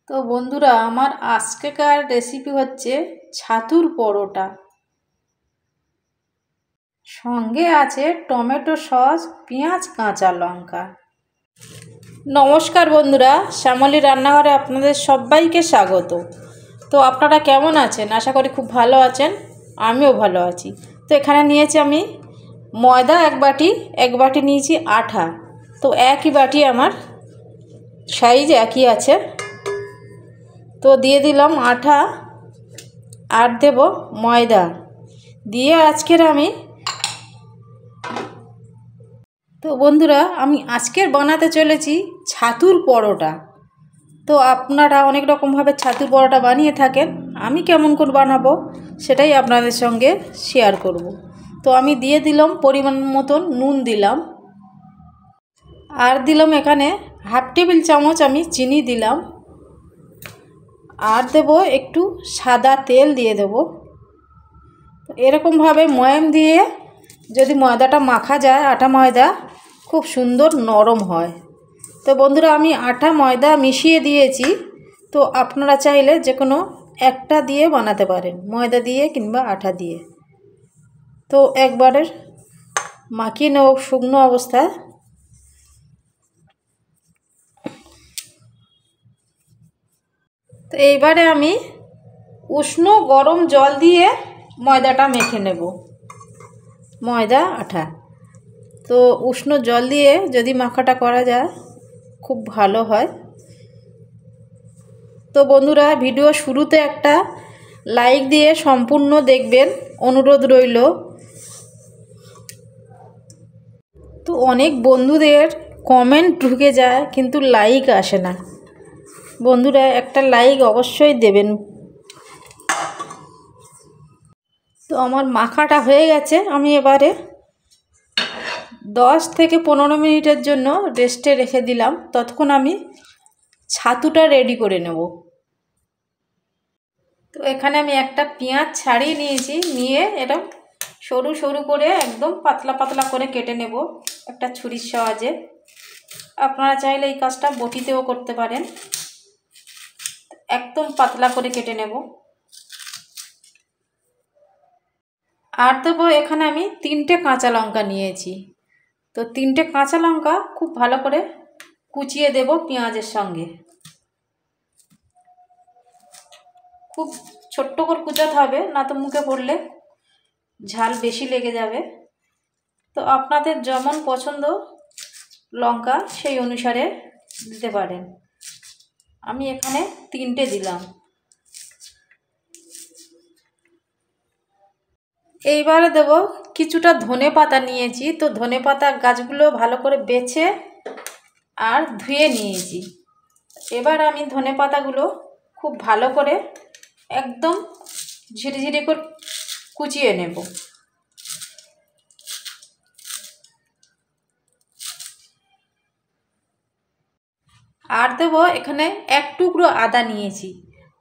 তো বন্ধুরা, আমার আজকেকার রেসিপি হচ্ছে ছাতুর পরোটা। সঙ্গে আছে টমেটো সস, পেঁয়াজ, কাঁচা লঙ্কা। নমস্কার বন্ধুরা, শ্যামলী রান্নাঘরে আপনাদের সবাইকে স্বাগত। তো আপনারা কেমন আছেন? আশা করি খুব ভালো আছেন, আমিও ভালো আছি। তো এখানে নিয়েছি আমি ময়দা এক বাটি নিয়েছি আটা। তো একই বাটি, আমার সাইজ একই আছে। তো দিয়ে দিলাম আটা আর দেব ময়দা দিয়ে তো বন্ধুরা, আমি আজকের বানাতে চলেছি ছাতুর পরোটা। তো আপনারা অনেক রকমভাবে ছাতুর পরোটা বানিয়ে থাকেন, আমি কেমন করে বানাবো সেটাই আপনাদের সঙ্গে শেয়ার করব। তো আমি দিয়ে দিলাম পরিমাণ মতন নুন দিলাম, আর দিলাম এখানে হাফ টেবিল চামচ আমি চিনি দিলাম, আর দেব একটু সাদা তেল দিয়ে দেব। এরকমভাবে ময়াম দিয়ে যদি ময়দাটা মাখা যায়, আটা ময়দা খুব সুন্দর নরম হয়। তো বন্ধুরা, আমি আটা ময়দা মিশিয়ে দিয়েছি। তো আপনারা চাইলে যে কোনো একটা দিয়ে বানাতে পারেন, ময়দা দিয়ে কিংবা আটা দিয়ে। তো একবারে মাখিয়ে নেব শুকনো অবস্থায়। তো এইবারে আমি উষ্ণ গরম জল দিয়ে ময়দাটা মেখে নেব, ময়দা আটা। তো উষ্ণ জল দিয়ে যদি মাখাটা করা যায় খুব ভালো হয়। তো বন্ধুরা, ভিডিও শুরুতে একটা লাইক দিয়ে সম্পূর্ণ দেখবেন, অনুরোধ রইল। তো অনেক বন্ধুদের কমেন্ট ঢুকে যায় কিন্তু লাইক আসে না। বন্ধুরা, একটা লাইক অবশ্যই দেবেন। তো আমার মাখাটা হয়ে গেছে, আমি এবারে 10 থেকে 15 মিনিটের জন্য রেস্টে রেখে দিলাম। ততক্ষণ আমি ছাতুটা রেডি করে নেব। তো এখানে আমি একটা পেঁয়াজ ছাড়িয়ে নিয়েছি, নিয়ে এরকম সরু সরু করে একদম পাতলা পাতলা করে কেটে নেব একটা ছুরির সাহায্যে। আপনারা চাইলে এই কাজটা বটিতেও করতে পারেন। একদম পাতলা করে কেটে নেব। আর দেবো এখানে আমি 3টে কাঁচা লঙ্কা নিয়েছি। তো 3টে কাঁচা লঙ্কা খুব ভালো করে কুচিয়ে দেব পেঁয়াজের সঙ্গে। খুব ছোট্ট করে কুচাতে হবে, না তো মুখে পড়লে ঝাল বেশি লেগে যাবে। তো আপনাদের যেমন পছন্দ লঙ্কা সেই অনুসারে দিতে পারেন। আমি এখানে 3টে দিলাম। এইবারে দেব কিছুটা ধনে পাতা নিয়েছি। তো ধনে পাতা গাছগুলো ভালো করে বেছে আর ধুয়ে নিয়েছি। এবার আমি ধনে পাতাগুলো খুব ভালো করে একদম ঝিরিঝিরি করে কুচিয়ে নেব। আর দেব এখানে 1 টুকরো আদা নিয়েছি।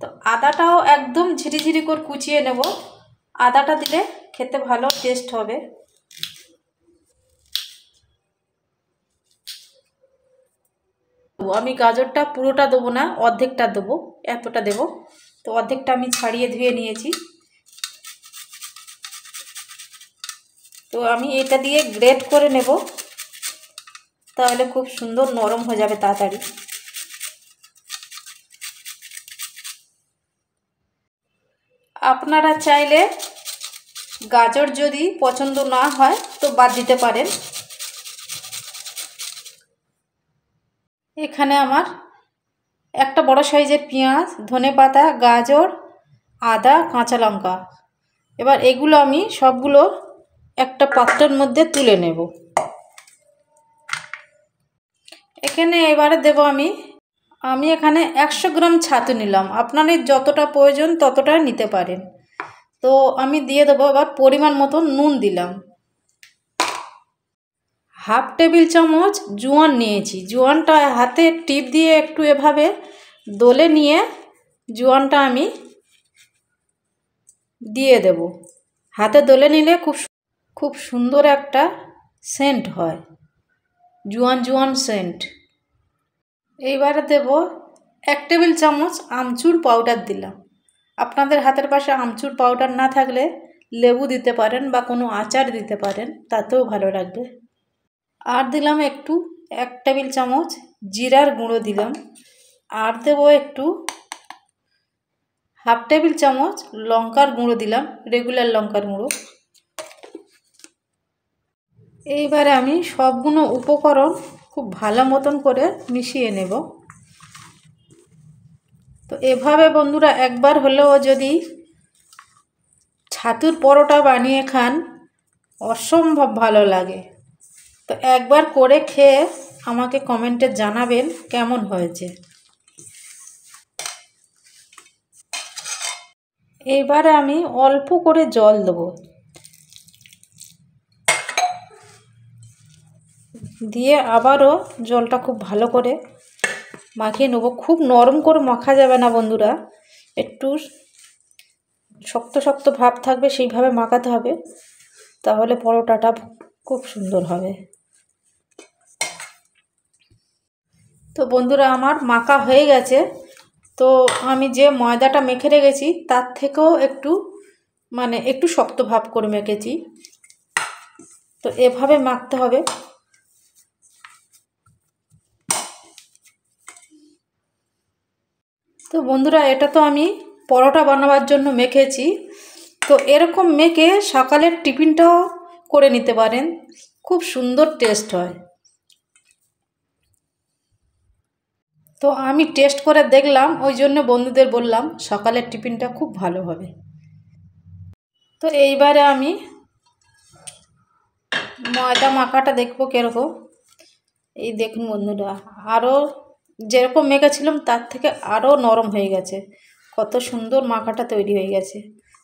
তো আদাটাও একদম ঝিরিঝিরি করে কুচিয়ে নেব। আদাটা দিলে খেতে ভালো টেস্ট হবে। আমি গাজরটা পুরোটা দেবো না, অর্ধেকটা দেবো, এতটা দেব। তো অর্ধেকটা আমি ছাড়িয়ে ধুয়ে নিয়েছি। তো আমি এটা দিয়ে গ্রেট করে নেব, তাহলে খুব সুন্দর নরম হয়ে যাবে তাড়াতাড়ি। আপনারা চাইলে গাজর যদি পছন্দ না হয় তো বাদ দিতে পারেন। এখানে আমার একটা বড় সাইজের পেঁয়াজ, ধনেপাতা, গাজর, আদা, কাঁচা লঙ্কা। এবার এগুলো আমি সবগুলো একটা পাত্রের মধ্যে তুলে নেব। এখানে এবারে দেব আমি এখানে 100 গ্রাম ছাতু নিলাম। আপনাদের যতটা প্রয়োজন ততটা নিতে পারেন। তো আমি দিয়ে দেবো এবার পরিমাণ মতো নুন দিলাম। হাফ টেবিল চামচ জোয়ান নিয়েছি। জোয়ানটা হাতে টিপ দিয়ে একটু এভাবে দলে নিয়ে জোয়ানটা আমি দিয়ে দেব। হাতে দলে নিলে খুব সুন্দর একটা সেন্ট হয়, জোয়ান জোয়ান সেন্ট। এইবারে দেব 1 টেবিল চামচ আমচুর পাউডার দিলাম। আপনাদের হাতের পাশে আমচুর পাউডার না থাকলে লেবু দিতে পারেন বা কোনো আচার দিতে পারেন, তাতেও ভালো লাগবে। আর দিলাম একটু 1 টেবিল চামচ জিরার গুঁড়ো দিলাম। আর দেবো একটু হাফ টেবিল চামচ লঙ্কার গুঁড়ো দিলাম, রেগুলার লঙ্কার গুঁড়ো। এইবারে আমি সবগুলো উপকরণ খুব ভালো মতন করে মিশিয়ে নেব। তো এভাবে বন্ধুরা একবার হলেও যদি ছাতুর পরোটা বানিয়ে খান, অসম্ভব ভালো লাগে। তো একবার করে খেয়ে আমাকে কমেন্টে জানাবেন কেমন হয়েছে। এইবারে আমি অল্প করে জল দেবো, দিয়ে আবারও জলটা খুব ভালো করে মাখিয়ে নেব। খুব নরম করে মাখা যাবে না বন্ধুরা, একটু শক্ত শক্ত ভাব থাকবে, সেইভাবে মাখাতে হবে, তাহলে পরোটাটা খুব সুন্দর হবে। তো বন্ধুরা আমার মাখা হয়ে গেছে। তো আমি যে ময়দাটা মেখে রেখেছি তার থেকেও একটু শক্ত ভাব করে মেখেছি। তো এভাবে মাখতে হবে। তো বন্ধুরা এটা তো আমি পরোটা বানাবার জন্য মেখেছি। তো এরকম মেখে সকালের টিফিনটাও করে নিতে পারেন, খুব সুন্দর টেস্ট হয়। তো আমি টেস্ট করে দেখলাম, ওই জন্য বন্ধুদের বললাম সকালের টিফিনটা খুব ভালো হবে। তো এইবারে আমি ময়দা মাখাটা দেখবো কীরকম। এই দেখুন বন্ধুরা, আরও যেরকম মেখেছিলাম তার থেকে আরও নরম হয়ে গেছে, কত সুন্দর মাখাটা তৈরি হয়ে গেছে।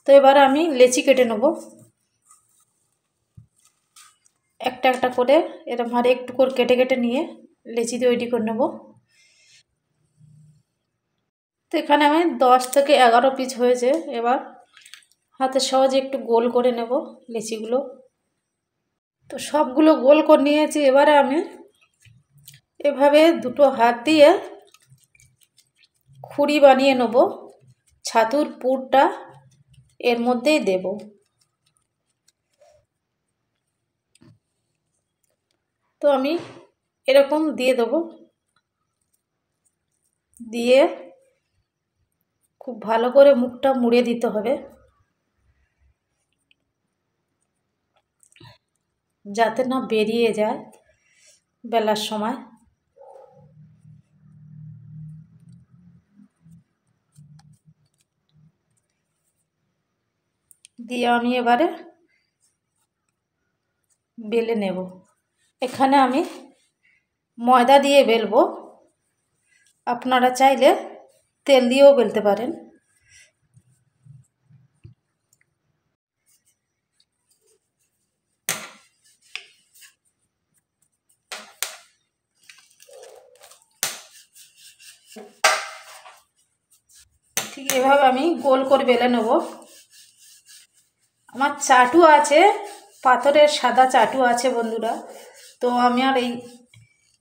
তো এবারে আমি লেচি কেটে নেব, একটা একটা করে এরকম আর একটু করে কেটে কেটে নিয়ে লেচি তৈরি করে নেব। তো এখানে আমি 10 থেকে 11 পিস হয়েছে। এবার হাতে সহজে একটু গোল করে নেব লেচিগুলো। তো সবগুলো গোল করে নিয়েছি। এবারে আমি এভাবে দুটো হাত দিয়ে খুঁড়ি বানিয়ে নেব, ছাতুর পুরটা এর মধ্যেই দেব। তো আমি এরকম দিয়ে দেব, দিয়ে খুব ভালো করে মুখটা মুড়ে দিতে হবে, যাতে না বেরিয়ে যায় বেলার সময়। দিয়ে আমি এবারে বেলে নেব। এখানে আমি ময়দা দিয়ে বেলবো, আপনারা চাইলে তেল দিয়েও বেলতে পারেন। ঠিক এভাবে আমি গোল করে বেলে নেব। আমার চাটু আছে, পাথরের সাদা চাটু আছে বন্ধুরা। তো আমি আর এই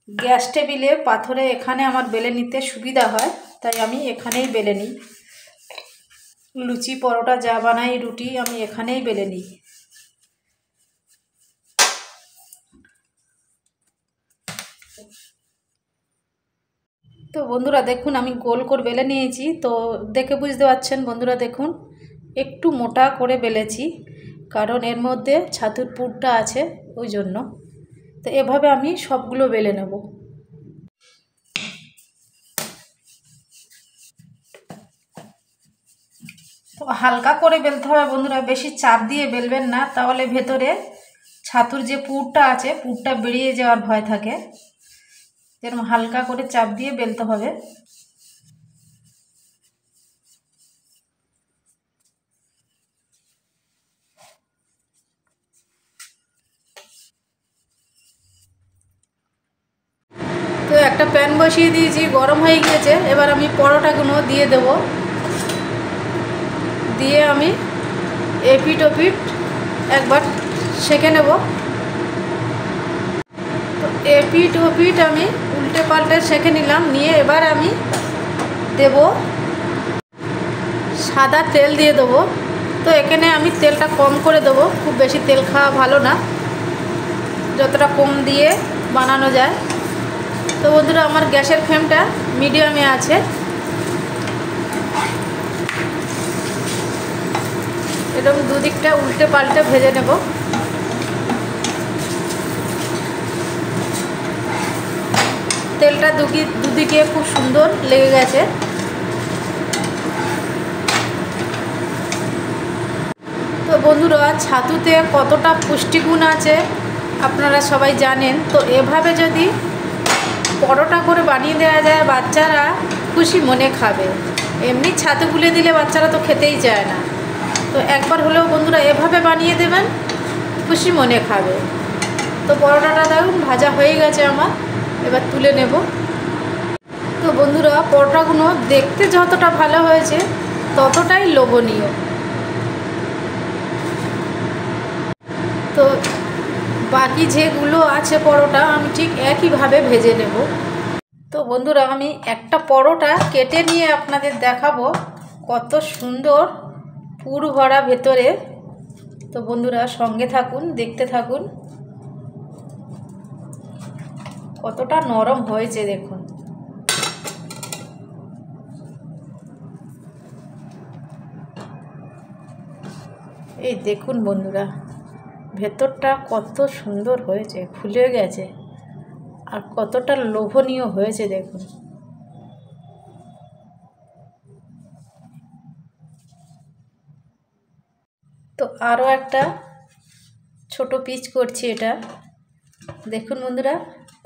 গ্যাস টেবিলে পাথরে এখানে আমার বেলে নিতে সুবিধা হয়, তাই আমি এখানেই বেলে নিই। লুচি পরোটা যা বানাই, রুটি আমি এখানেই বেলে নিই। তো বন্ধুরা দেখুন আমি গোল করে বেলে নিয়েছি। তো দেখে বুঝতে পারছেন বন্ধুরা, দেখুন একটু মোটা করে বেলেছি, কারণ এর মধ্যে ছাতুর পুরটা আছে ওই জন্য। তো এভাবে আমি সবগুলো বেলে নেব। তো হালকা করে বেলতে হবে বন্ধুরা, বেশি চাপ দিয়ে বেলবেন না, তাহলে ভেতরে ছাতুর যে পুরটা আছে পুরটা বেরিয়ে যাওয়ার ভয় থাকে। এরকম হালকা করে চাপ দিয়ে বেলতে হবে। তো একটা প্যান বসিয়ে দিয়েছি, গরম হয়ে গিয়েছে। এবার আমি পরোটাগুলো দিয়ে দেব, দিয়ে আমি এপিট ওপিট একবার সেঁকে নেব। তো এপিট ওপিট আমি উল্টে পাল্টে সেঁকে নিলাম, নিয়ে এবার আমি দেব সাদা তেল দিয়ে দেবো। তো এখানে আমি তেলটা কম করে দেবো, খুব বেশি তেল খাওয়া ভালো না, যতটা কম দিয়ে বানানো যায়। তো বন্ধুরা আমার গ্যাসের ফ্লেমটা মিডিয়ামে আছে। এরকম দুদিকটা উল্টে পাল্টে ভেজে নেব। তেলটা দুদিকে খুব সুন্দর লেগে গেছে। তো বন্ধুরা ছাতুতে কতটা পুষ্টিগুণ আছে আপনারা সবাই জানেন। তো এভাবে যদি পরোটা করে বানিয়ে দেওয়া যায়, বাচ্চারা খুশি মনে খাবে। এমনি ছাতু গুলে দিলে বাচ্চারা তো খেতেই চায় না। তো একবার হলেও বন্ধুরা এভাবে বানিয়ে দেবেন, খুশি মনে খাবে। তো পরোটাটা দেখুন ভাজা হয়ে গেছে আমার, এবার তুলে নেব। তো বন্ধুরা পরোটাগুলো দেখতে যতটা ভালো হয়েছে ততটাই লোভনীয়। তো বাকি যেগুলো আছে পরোটা আমি ঠিক একইভাবে ভেজে নেব। তো বন্ধুরা আমি একটা পরোটা কেটে নিয়ে আপনাদের দেখাবো কত সুন্দর পুর ভরা ভেতরে। তো বন্ধুরা সঙ্গে থাকুন, দেখতে থাকুন। কতটা নরম হয়েছে দেখুন। এই দেখুন বন্ধুরা ভেতরটা কত সুন্দর হয়েছে, ফুলে গেছে আর কতটা লোভনীয় হয়েছে দেখুন। তো আরও একটা ছোট পিস করছি এটা দেখুন বন্ধুরা,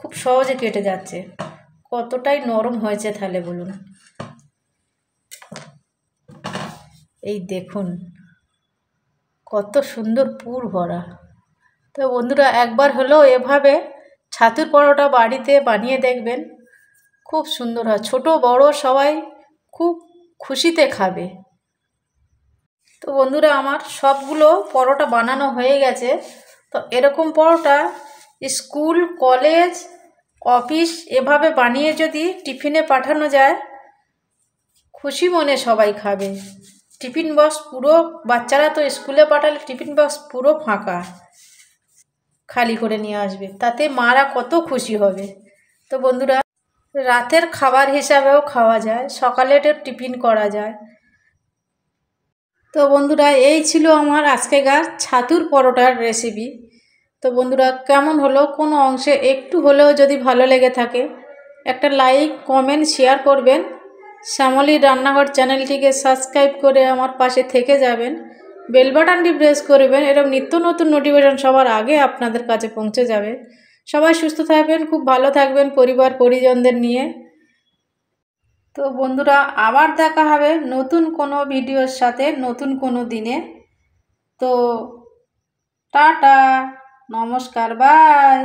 খুব সহজে কেটে যাচ্ছে। কতটাই নরম হয়েছে তাহলে বলুন। এই দেখুন কত সুন্দর পুর ভরা। তো বন্ধুরা একবার হলেও এভাবে ছাতুর পরোটা বাড়িতে বানিয়ে দেখবেন, খুব সুন্দর হয়। ছোট বড় সবাই খুব খুশিতে খাবে। তো বন্ধুরা আমার সবগুলো পরোটা বানানো হয়ে গেছে। তো এরকম পরোটা স্কুল, কলেজ, অফিস এভাবে বানিয়ে যদি টিফিনে পাঠানো যায়, খুশি মনে সবাই খাবে। টিফিন বক্স পুরো, বাচ্চারা তো স্কুলে পাঠালে টিফিন বক্স পুরো ফাঁকা, খালি করে নিয়ে আসবে, তাতে মারা কত খুশি হবে। তো বন্ধুরা রাতের খাবার হিসাবেও খাওয়া যায়, সকালের টিফিন করা যায়। তো বন্ধুরা এই ছিল আমার আজকেকার ছাতুর পরোটার রেসিপি। তো বন্ধুরা কেমন হলো, কোনো অংশে একটু হলেও যদি ভালো লেগে থাকে একটা লাইক, কমেন্ট, শেয়ার করবেন। শ্যামলীর রান্নাঘর চ্যানেলটিকে সাবস্ক্রাইব করে আমার পাশে থেকে যাবেন। বেল বাটনটি প্রেস করবেন, এরকম নিত্য নতুন নোটিফিকেশন সবার আগে আপনাদের কাছে পৌঁছে যাবে। সবাই সুস্থ থাকবেন, খুব ভালো থাকবেন পরিবার পরিজনদের নিয়ে। তো বন্ধুরা আবার দেখা হবে নতুন কোনো ভিডিওর সাথে নতুন কোনো দিনে। তো টাটা, নমস্কার, বাই।